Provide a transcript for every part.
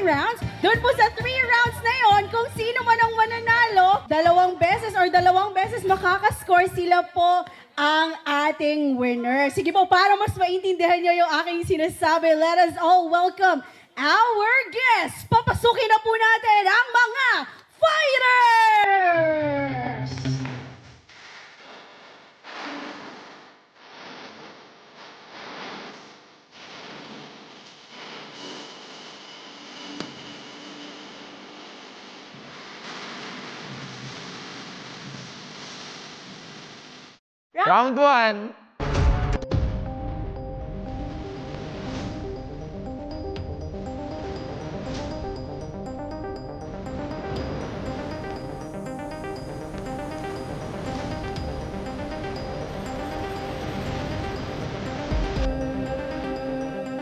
rounds. Doon po sa 3 rounds na yon, kung sino man ang mananalo, 2 beses makakascore, sila po ang ating winner. Sige po, para mas maintindihan nyo yung aking sinasabi, let us all welcome our guests. Papasukin na po natin ang mga fighters! Round 1.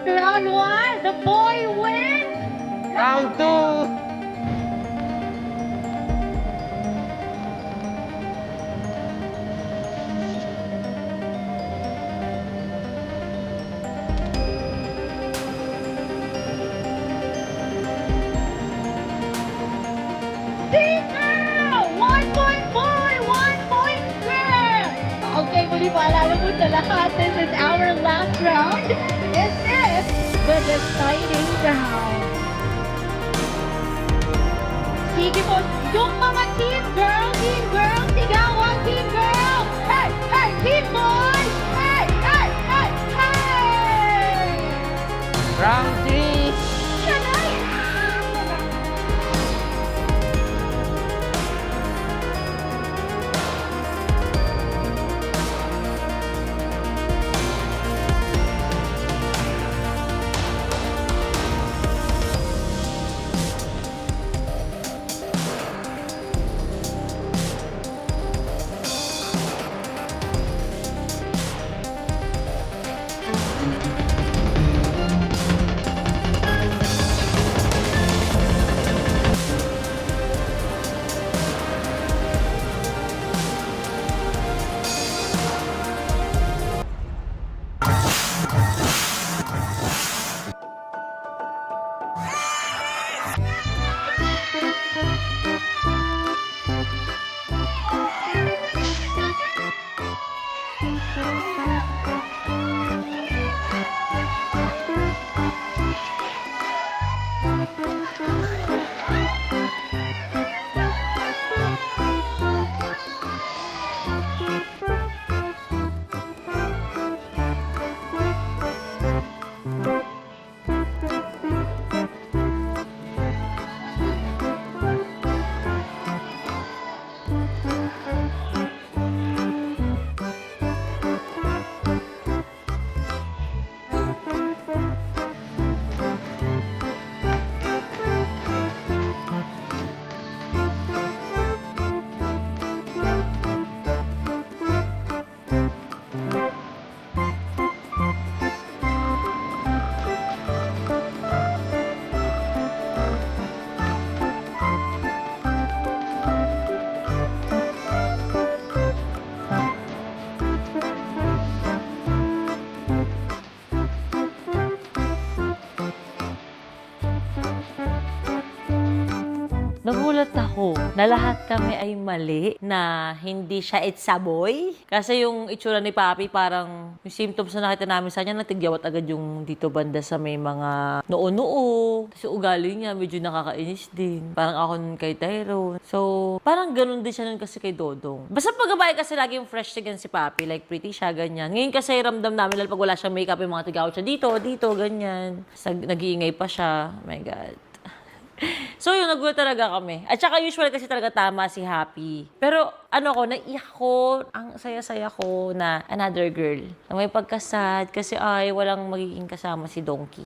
Round 1, the boy wins! Round 2. Team Girl! 1 point boy, 1 point girl! Okay, muli paalala po sa lahat, this is our last round. This is the deciding round. Sige po, yung mga team girl, sigawan, team girl! Hey, hey, team boy! Hey, hey, hey, hey! Round 3. Shanay! Nagulat ako na lahat kami ay mali, na hindi siya itsaboy. Kasi yung itsura ni Papi, parang yung symptoms na nakita namin sa kanya, natigyawat agad yung dito banda sa may mga noo-noo. Tapos yung ugali niya, medyo nakakainis din. Parang ako nun kay Tyrone. So, parang ganun din siya nun kasi kay Dodong. Basta pagkabay kasi lagi yung fresh again si Papi, like pretty siya, ganyan. Ngayon kasi ramdam namin, lalo pag wala siyang makeup, yung mga tigawat siya dito, ganyan. Nag-iingay pa siya. Oh my God. So yun, nagulat talaga kami. At saka usual kasi talaga tama si Happy. Pero naiyak ko, ang saya-saya ko na another girl. Na may pagkasad kasi walang magiging kasama si Donkey.